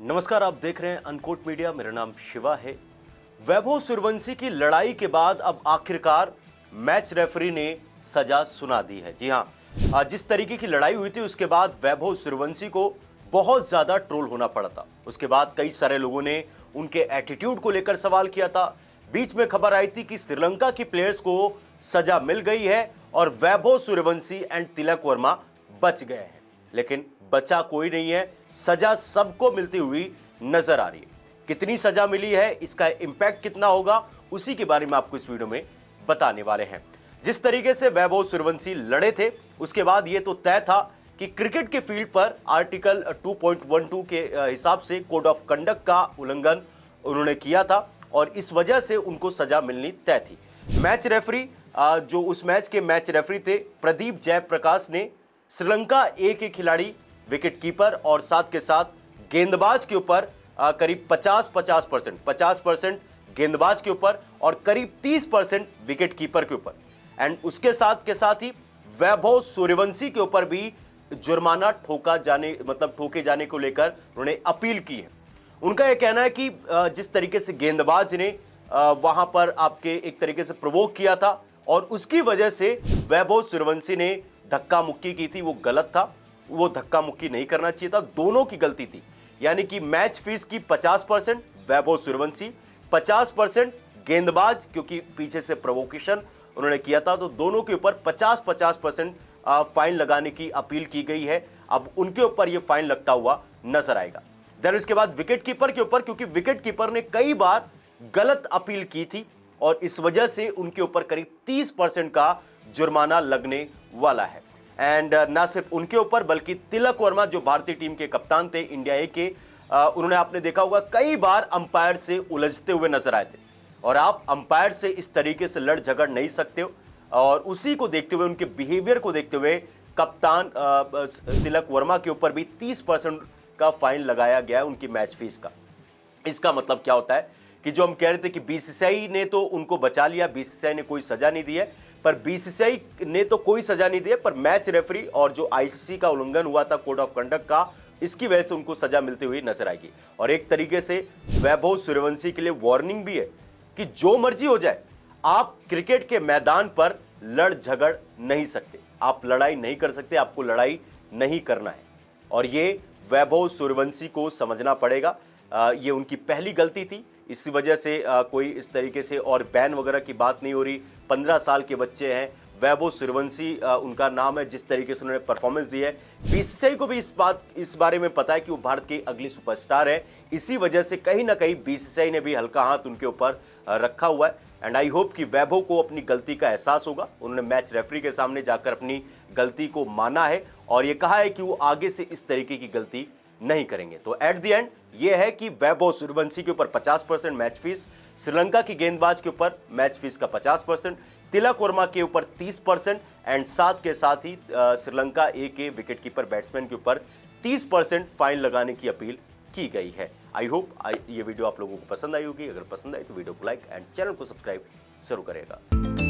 नमस्कार, आप देख रहे हैं अनकोट मीडिया। मेरा नाम शिवा है। वैभव सूर्यवंशी की लड़ाई के बाद अब आखिरकार मैच रेफरी ने सजा सुना दी है। जी हां, जिस तरीके की लड़ाई हुई थी उसके बाद वैभव सूर्यवंशी को बहुत ज्यादा ट्रोल होना पड़ा था। उसके बाद कई सारे लोगों ने उनके एटीट्यूड को लेकर सवाल किया था। बीच में खबर आई थी कि श्रीलंका की प्लेयर्स को सजा मिल गई है और वैभव सूर्यवंशी एंड तिलक वर्मा बच गए हैं, लेकिन बचा कोई नहीं है। सजा सबको मिलती हुई नजर आ रही है। कितनी सजा मिली है, इसका इंपैक्ट कितना होगा, उसी के बारे में आपको इस वीडियो में बताने वाले हैं। जिस तरीके से वैभव सूर्यवंशी लड़े थे, उसके बाद यह तो तय था कि क्रिकेट के फील्ड पर आर्टिकल 2.12 के हिसाब से कोड ऑफ कंडक्ट का उल्लंघन उन्होंने किया था और इस वजह से उनको सजा मिलनी तय थी। मैच रेफरी, जो उस मैच के मैच रेफरी थे, प्रदीप जयप्रकाश ने श्रीलंका ए के खिलाड़ी, विकेट कीपर और साथ के साथ गेंदबाज के ऊपर करीब 50% गेंदबाज के ऊपर और करीब 30% विकेट कीपर के ऊपर, एंड उसके साथ के साथ ही वैभव सूर्यवंशी के ऊपर भी जुर्माना ठोके जाने को लेकर उन्होंने अपील की है। उनका यह कहना है कि जिस तरीके से गेंदबाज ने वहां पर आपके एक तरीके से प्रोवोक किया था और उसकी वजह से वैभव सूर्यवंशी ने धक्का मुक्की की थी, वो गलत था। वो धक्का मुक्की नहीं करना चाहिए था, दोनों की गलती थी। यानी कि मैच फीस की 50% वैभव सूर्यवंशी, 50% गेंदबाज, क्योंकि पीछे से प्रोवोकेशन उन्होंने किया था, तो दोनों के ऊपर 50% फाइन लगाने की अपील की गई है। अब उनके ऊपर यह फाइन लगता हुआ नजर आएगा। देन इसके बाद विकेट कीपर के ऊपर, क्योंकि विकेट कीपर ने कई बार गलत अपील की थी और इस वजह से उनके ऊपर करीब 30% का जुर्माना लगने वाला है। एंड ना सिर्फ उनके ऊपर बल्कि तिलक वर्मा, जो भारतीय टीम के कप्तान थे इंडिया ए के, उन्होंने, आपने देखा होगा, कई बार अंपायर से उलझते हुए नजर आए थे और आप अंपायर से इस तरीके से लड़ झगड़ नहीं सकते हो। और उसी को देखते हुए, उनके बिहेवियर को देखते हुए कप्तान तिलक वर्मा के ऊपर भी 30% का फाइन लगाया गया है उनकी मैच फीस का। इसका मतलब क्या होता है कि जो हम कह रहे थे कि बीसीसीआई ने तो उनको बचा लिया, बीसीसीआई ने कोई सजा नहीं दी है, पर बीसीसीआई ने तो कोई सजा नहीं दी है, पर मैच रेफरी और जो आईसीसी का उल्लंघन हुआ था कोड ऑफ कंडक्ट का, इसकी वजह से उनको सजा मिलती हुई नजर आएगी। और एक तरीके से वैभव सूर्यवंशी के लिए वार्निंग भी है कि जो मर्जी हो जाए, आप क्रिकेट के मैदान पर लड़ झगड़ नहीं सकते, आप लड़ाई नहीं कर सकते, आपको लड़ाई नहीं करना है। और ये वैभव सूर्यवंशी को समझना पड़ेगा। ये उनकी पहली गलती थी, इसी वजह से कोई इस तरीके से और बैन वगैरह की बात नहीं हो रही। 15 साल के बच्चे हैं, वैभव सूर्यवंशी उनका नाम है, जिस तरीके से उन्होंने परफॉर्मेंस दी है, बीसीसीआई को भी इस बारे में पता है कि वो भारत के अगली सुपरस्टार है। इसी वजह से कहीं ना कहीं बीसीसीआई ने भी हल्का हाथ उनके ऊपर रखा हुआ है। एंड आई होप कि वैभव को अपनी गलती का एहसास होगा। उन्होंने मैच रेफरी के सामने जाकर अपनी गलती को माना है और ये कहा है कि वो आगे से इस तरीके की गलती नहीं करेंगे। तो एट द एंड ये है कि वैभव सूर्यवंशी के ऊपर 50% मैच फीस, श्रीलंका की गेंदबाज के ऊपर मैच फीस का 50%, तिलक वर्मा के ऊपर 30% एंड साथ के साथ ही श्रीलंका ए के विकेटकीपर बैट्समैन के ऊपर 30% फाइन लगाने की अपील की गई है। आई होप ये वीडियो आप लोगों को पसंद आई होगी। अगर पसंद आई तो वीडियो को लाइक एंड चैनल को सब्सक्राइब जरूर करेगा।